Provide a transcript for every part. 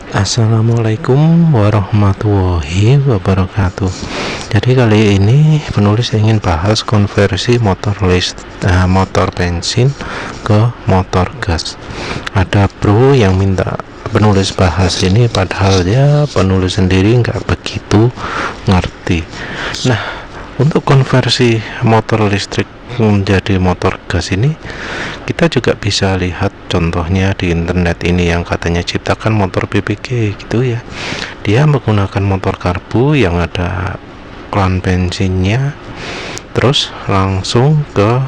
Assalamualaikum warahmatullahi wabarakatuh. Jadi kali ini penulis ingin bahas konversi motor bensin ke motor gas. Ada bro yang minta penulis bahas ini, padahal ya penulis sendiri nggak begitu ngerti. Nah, untuk konversi motor listrik menjadi motor gas ini, kita juga bisa lihat contohnya di internet ini yang katanya ciptakan motor PPG gitu ya. Dia menggunakan motor karbu yang ada kran bensinnya, terus langsung ke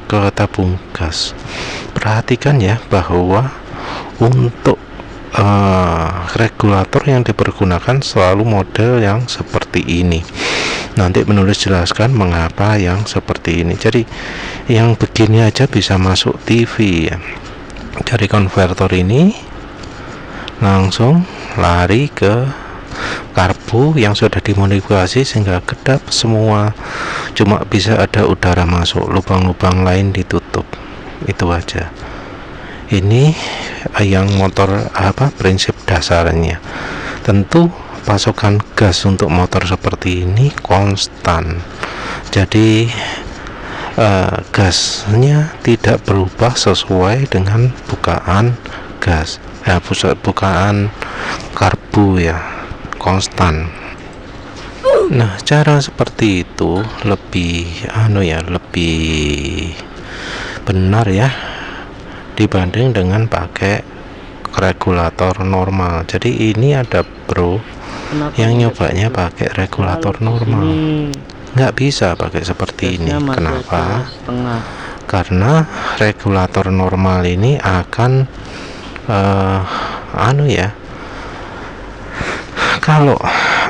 ke tabung gas. Perhatikan ya bahwa untuk regulator yang dipergunakan selalu model yang seperti ini. Nanti penulis jelaskan mengapa yang seperti ini. Jadi yang begini aja bisa masuk TV ya. Dari konverter ini langsung lari ke karbu yang sudah dimodifikasi sehingga kedap semua, cuma bisa ada udara masuk, lubang-lubang lain ditutup. Itu aja. Ini yang motor prinsip dasarnya. Tentu pasokan gas untuk motor seperti ini konstan, jadi gasnya tidak berubah sesuai dengan bukaan gas, bukaan karbu ya, konstan. Nah, cara seperti itu lebih lebih benar ya dibanding dengan pakai regulator normal. Jadi ini ada bro yang nyobanya pakai regulator normal, nggak bisa pakai seperti ini. Kenapa? Karena regulator normal ini akan kalau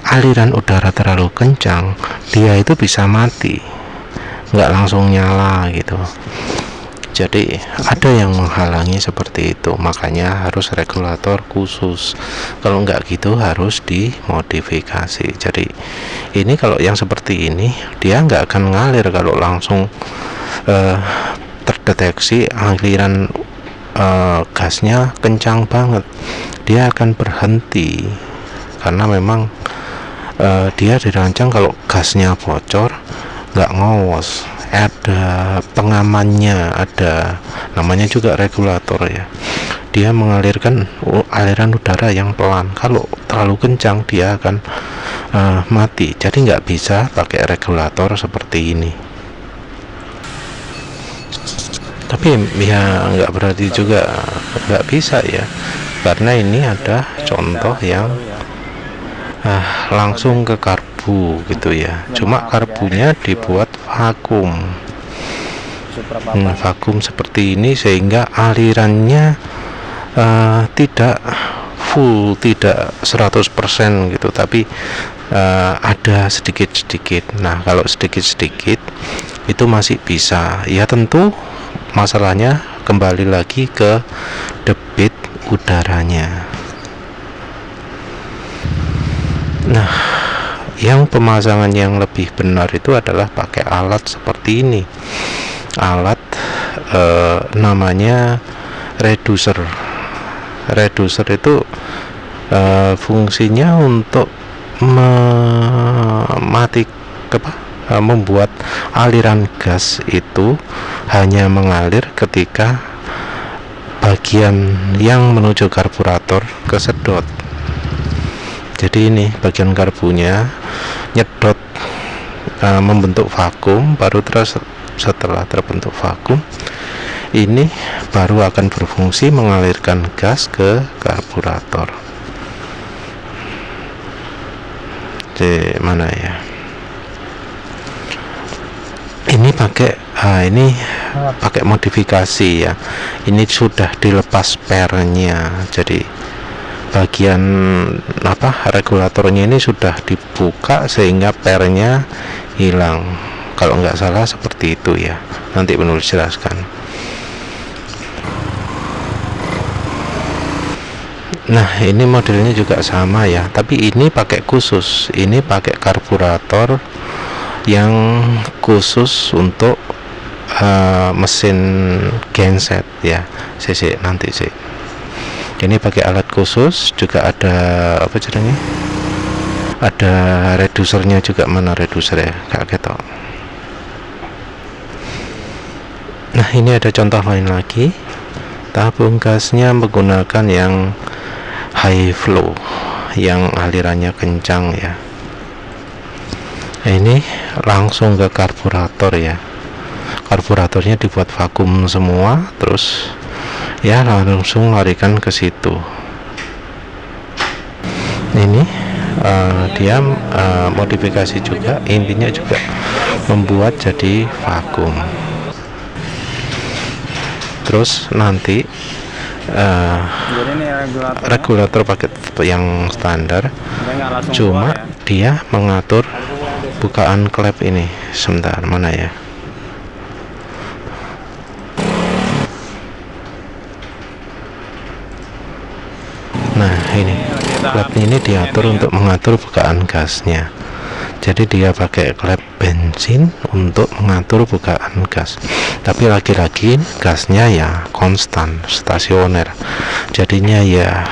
aliran udara terlalu kencang, dia itu bisa mati, nggak langsung nyala gitu. Jadi ada yang menghalangi seperti itu, makanya harus regulator khusus. Kalau nggak gitu harus dimodifikasi. Jadi ini kalau yang seperti ini dia nggak akan ngalir kalau langsung terdeteksi aliran gasnya kencang banget, dia akan berhenti karena memang dia dirancang kalau gasnya bocor nggak ngos, ada pengamannya, ada namanya juga regulator ya. Dia mengalirkan aliran udara yang pelan. Kalau terlalu kencang dia akan mati. Jadi nggak bisa pakai regulator seperti ini. Tapi ya nggak berarti juga nggak bisa ya, karena ini ada contoh yang langsung ke karbu gitu ya. Cuma karbunya dibuat vakum. Vakum seperti ini sehingga alirannya tidak full, tidak 100% gitu, tapi ada sedikit-sedikit. Nah, kalau sedikit-sedikit itu masih bisa. Ya tentu masalahnya kembali lagi ke debit udaranya. Nah, yang pemasangan yang lebih benar itu adalah pakai alat seperti ini. Alat namanya reducer. Reducer itu fungsinya untuk membuat aliran gas itu hanya mengalir ketika bagian yang menuju karburator kesedot. Jadi ini bagian karbunya nyedot, membentuk vakum, baru terus setelah terbentuk vakum ini baru akan berfungsi mengalirkan gas ke karburator. Di mana ya? Ini pakai modifikasi ya. Ini sudah dilepas pernya. Jadi bagian regulatornya ini sudah dibuka sehingga pernya hilang. Kalau nggak salah seperti itu ya. Nanti penulis jelaskan. Nah, ini modelnya juga sama ya, tapi ini pakai khusus. Ini pakai karburator yang khusus untuk mesin genset ya. Nanti sih ini pakai alat khusus, juga ada apa caranya, ada redusernya juga. Mana reduser ya, kaget toh. Nah, ini ada contoh lain lagi. Tabung gasnya menggunakan yang high flow, yang alirannya kencang ya. Ini langsung ke karburator ya. Karburatornya dibuat vakum semua, terus ya langsung larikan ke situ. Ini dia modifikasi juga, intinya juga membuat jadi vakum. Terus nanti Jadi ini regulator paket yang standar, cuma dia mengatur bukaan klep ini. Sebentar, mana ya? Nah, ini klep ini diatur untuk mengatur bukaan gasnya. Jadi dia pakai klep bensin untuk mengatur bukaan gas. Tapi lagi-lagi gasnya ya konstan, stasioner. Jadinya ya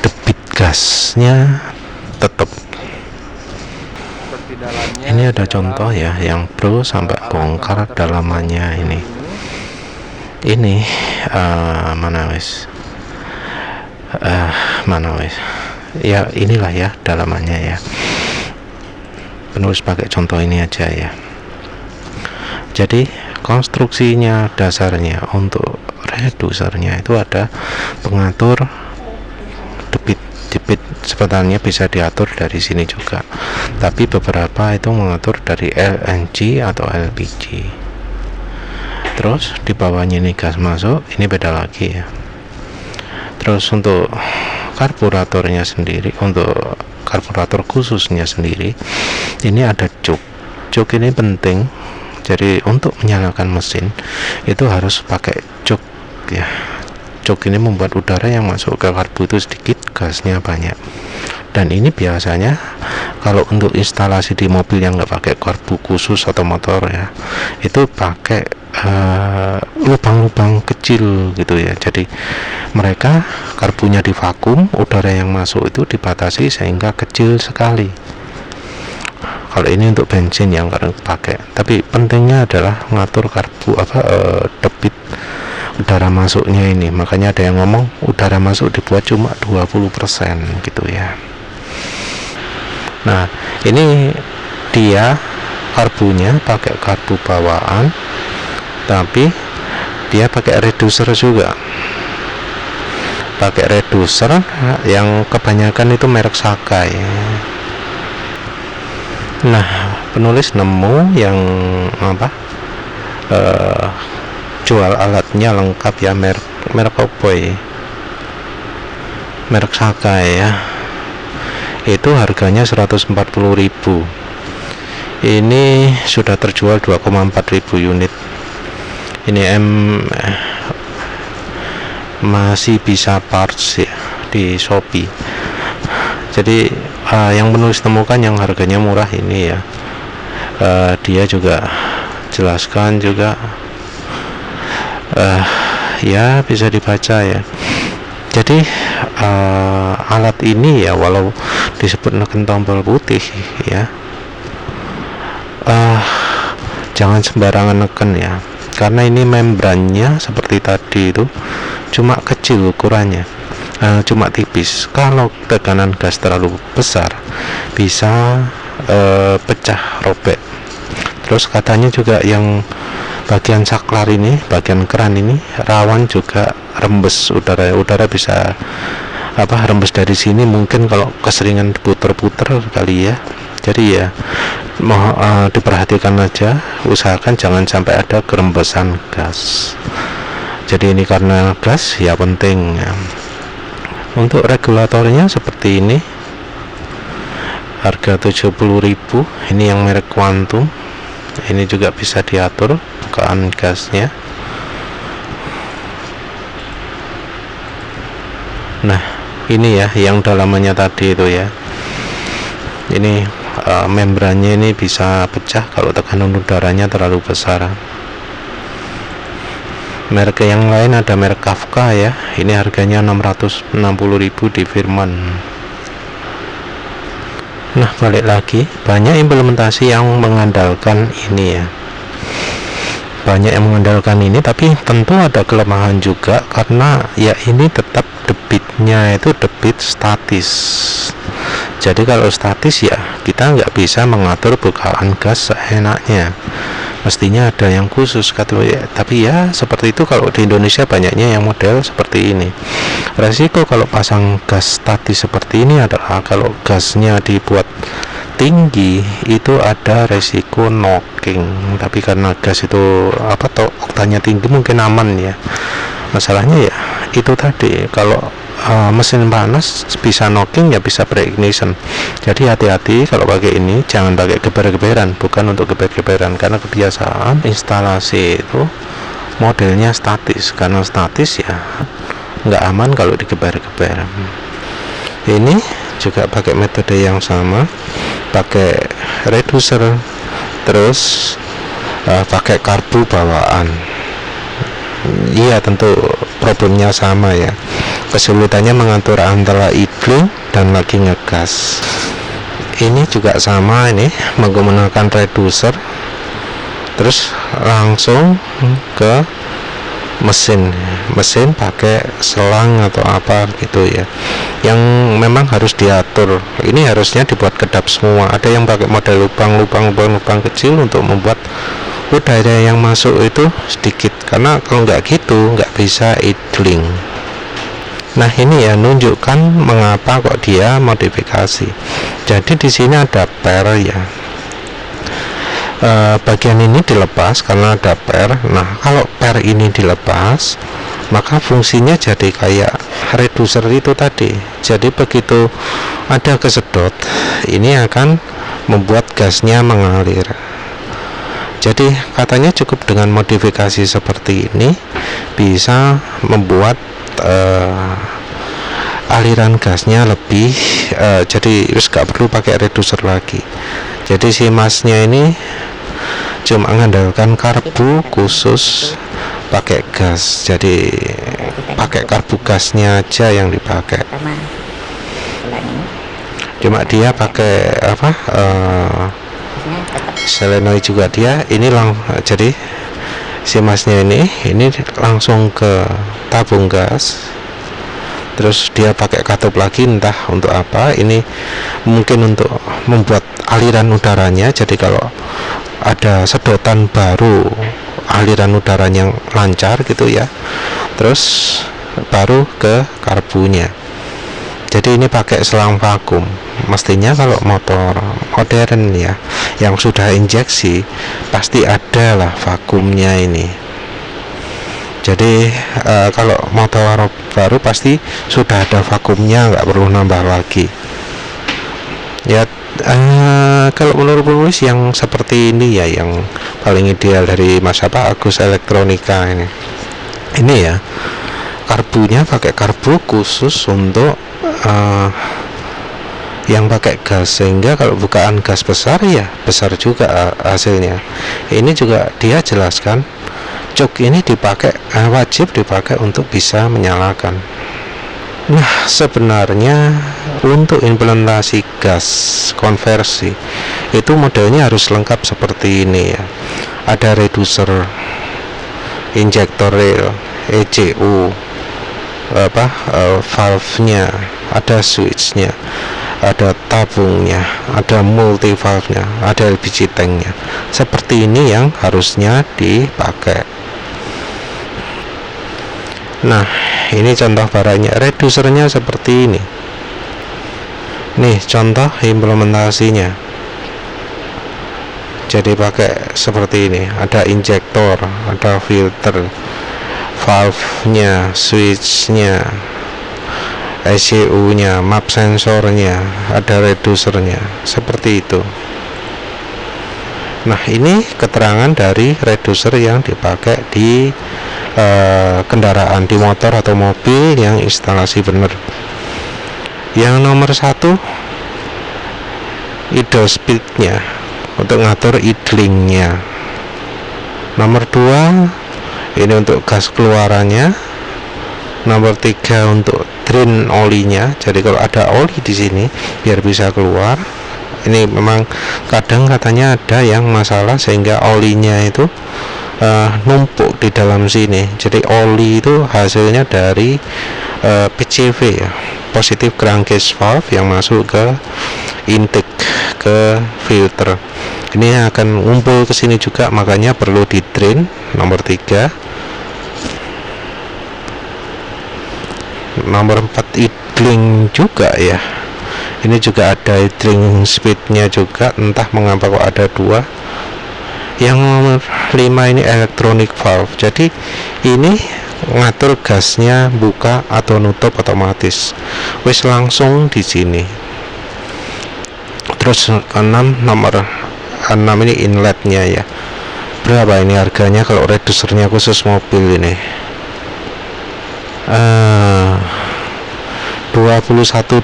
debit gasnya tetap. Ini ada contoh ya yang pro sampai bongkar dalamannya ini. Ini mana wes? Ya inilah ya dalamannya ya. Penulis pakai contoh ini aja ya. Jadi konstruksinya, dasarnya untuk redusernya itu ada pengatur debit. Sebenarnya bisa diatur dari sini juga, tapi beberapa itu mengatur dari LNG atau LPG. Terus di bawahnya ini gas masuk, ini beda lagi ya. Terus untuk karburatornya sendiri, untuk karburator khususnya sendiri, ini ada jok ini penting. Jadi untuk menyalakan mesin itu harus pakai jok ya. Jok ini membuat udara yang masuk ke karbu itu sedikit, gasnya banyak. Dan ini biasanya kalau untuk instalasi di mobil yang nggak pakai karbu khusus atau motor ya, itu pakai lubang-lubang kecil gitu ya. Jadi mereka karbunya divakum, udara yang masuk itu dibatasi sehingga kecil sekali. Kalau ini untuk bensin yang kadang pakai, tapi pentingnya adalah ngatur karbu debit udara masuknya ini. Makanya ada yang ngomong udara masuk dibuat cuma 20% gitu ya. Nah, ini dia karbunya pakai karbu bawaan, tapi dia pakai reducer juga. Pakai reducer yang kebanyakan itu merek Sakai. Nah, penulis nemu yang jual alatnya lengkap ya, merek Cowboy, merek Sakai ya. Itu harganya 140.000. Ini sudah terjual 2,4.000 unit. Ini masih bisa parts ya di Shopee. Jadi yang penulis temukan yang harganya murah ini ya, dia juga jelaskan juga ya bisa dibaca ya. Jadi alat ini ya, walau disebut neken tombol putih ya, jangan sembarangan neken ya, karena ini membrannya seperti tadi itu cuma kecil ukurannya, cuma tipis. Kalau tekanan gas terlalu besar bisa pecah, robek. Terus katanya juga yang bagian saklar ini, bagian keran ini rawan juga rembes udara bisa rembes dari sini. Mungkin kalau keseringan puter-puter kali ya. Jadi ya diperhatikan aja, usahakan jangan sampai ada kerembesan gas. Jadi ini karena gas ya penting ya. Untuk regulatornya seperti ini, harga 70.000. Ini yang merek Quantum. Ini juga bisa diatur bukaan gasnya. Nah, ini ya yang dalamannya tadi itu ya. Ini membrannya ini bisa pecah kalau tekanan udaranya terlalu besar. Merek yang lain ada merek Kafka ya, ini harganya 660.000 di Firman. Nah, balik lagi, banyak implementasi yang mengandalkan ini ya, banyak yang mengandalkan ini, tapi tentu ada kelemahan juga, karena ya ini tetap debitnya itu debit statis. Jadi kalau statis ya kita nggak bisa mengatur bukaan gas seenaknya, mestinya ada yang khusus ya. Tapi ya seperti itu, kalau di Indonesia banyaknya yang model seperti ini. Resiko kalau pasang gas statis seperti ini adalah kalau gasnya dibuat tinggi itu ada resiko knocking. Tapi karena gas itu oktannya tinggi mungkin aman ya. Masalahnya ya itu tadi, kalau mesin panas bisa knocking ya bisa pre-ignition. Jadi hati-hati kalau pakai ini, jangan pakai geber-geberan, bukan untuk geber-geberan, karena kebiasaan instalasi itu modelnya statis. Karena statis ya nggak aman kalau digeber-geber. Ini juga pakai metode yang sama, pakai reducer, terus pakai karbu bawaan. Iya, tentu problemnya sama ya, kesulitannya mengatur antara idling dan lagi ngegas. Ini juga sama, ini menggunakan reducer terus langsung ke mesin pakai selang atau apa gitu ya, yang memang harus diatur. Ini harusnya dibuat kedap semua. Ada yang pakai model lubang kecil untuk membuat udara yang masuk itu sedikit, karena kalau nggak gitu nggak bisa idling. Nah, ini ya nunjukkan mengapa kok dia modifikasi. Jadi di sini ada per ya, bagian ini dilepas karena ada per. Nah, kalau per ini dilepas, maka fungsinya jadi kayak reducer itu tadi. Jadi begitu ada kesedot, ini akan membuat gasnya mengalir. Jadi katanya cukup dengan modifikasi seperti ini bisa membuat aliran gasnya lebih, jadi wis gak perlu pakai reducer lagi. Jadi si masnya ini cuma mengandalkan karbu khusus pakai gas, jadi pakai karbu gasnya aja yang dipakai. Cuma dia pakai solenoid juga dia. Ini jadi si masnya ini langsung ke tabung gas, terus dia pakai katup lagi, entah untuk apa. Ini mungkin untuk membuat aliran udaranya, jadi kalau ada sedotan baru aliran udaranya lancar gitu ya, terus baru ke karbunya. Jadi ini pakai selang vakum. Mestinya kalau motor modern ya yang sudah injeksi pasti ada lah vakumnya ini. Jadi kalau motor baru pasti sudah ada vakumnya, nggak perlu nambah lagi ya. Kalau menurut penulis yang seperti ini ya yang paling ideal dari Mas Agus Elektronika ini ya, karbunya pakai karbu khusus untuk yang pakai gas, sehingga kalau bukaan gas besar ya besar juga hasilnya. Ini juga dia jelaskan cuk ini dipakai, wajib dipakai untuk bisa menyalakan. Nah, sebenarnya untuk implementasi gas konversi itu modelnya harus lengkap seperti ini ya. Ada reducer, injektor reel, ECU, valve-nya, ada switch-nya, ada tabungnya, ada multi valve-nya, ada LPG tank-nya. Seperti ini yang harusnya dipakai. Nah, ini contoh barangnya, reducernya seperti ini. Nih contoh implementasinya. Jadi pakai seperti ini, ada injektor, ada filter, valve-nya, switch-nya, ECU-nya, map sensornya, ada reducernya, seperti itu. Nah, ini keterangan dari reducer yang dipakai di kendaraan, di motor atau mobil yang instalasi benar. Yang nomor 1 idle speednya, untuk ngatur idlingnya. Nomor 2 ini untuk gas keluarannya. Nomor 3 untuk drain olinya. Jadi kalau ada oli di sini biar bisa keluar. Ini memang kadang katanya ada yang masalah sehingga olinya itu numpuk di dalam sini. Jadi oli itu hasilnya dari PCV ya, positive crankcase valve, yang masuk ke intake, ke filter. Ini akan ngumpul ke sini juga, makanya perlu di drain. Nomor 3. Nomor 4 idling juga ya. Ini juga ada idling speednya juga, entah mengapa kok ada 2. Yang nomor 5 ini electronic valve. Jadi ini ngatur gasnya buka atau nutup otomatis. Wis langsung di sini. Terus 6, nomor 6 ini inletnya ya. Berapa ini harganya kalau reducernya khusus mobil ini? $21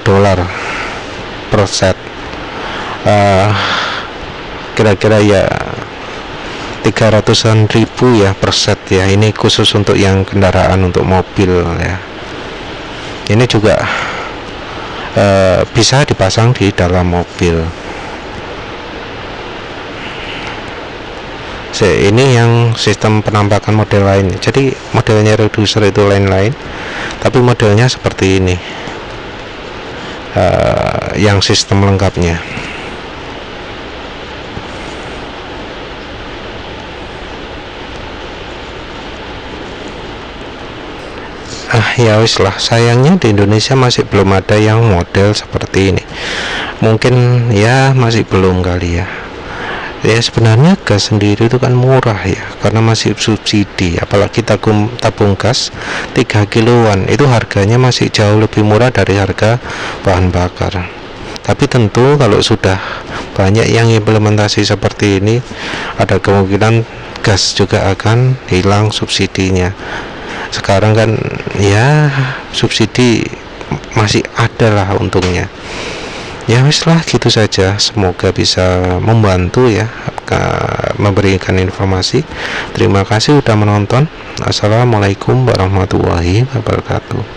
per set. Kira-kira ya 300-an ribu ya per set ya. Ini khusus untuk yang kendaraan untuk mobil ya. Ini juga bisa dipasang di dalam mobil. Ini yang sistem penampakan model lain. Jadi modelnya reducer itu lain-lain, tapi modelnya seperti ini. Yang sistem lengkapnya. Ya wis lah, sayangnya di Indonesia masih belum ada yang model seperti ini. Mungkin ya masih belum kali ya. Ya sebenarnya gas sendiri itu kan murah ya, karena masih subsidi. Apalagi tabung gas 3 kiloan itu harganya masih jauh lebih murah dari harga bahan bakar. Tapi tentu kalau sudah banyak yang implementasi seperti ini, ada kemungkinan gas juga akan hilang subsidinya. Sekarang kan ya subsidi masih ada lah untungnya. Ya wis lah, gitu saja. Semoga bisa membantu ya, memberikan informasi. Terima kasih sudah menonton. Assalamualaikum warahmatullahi wabarakatuh.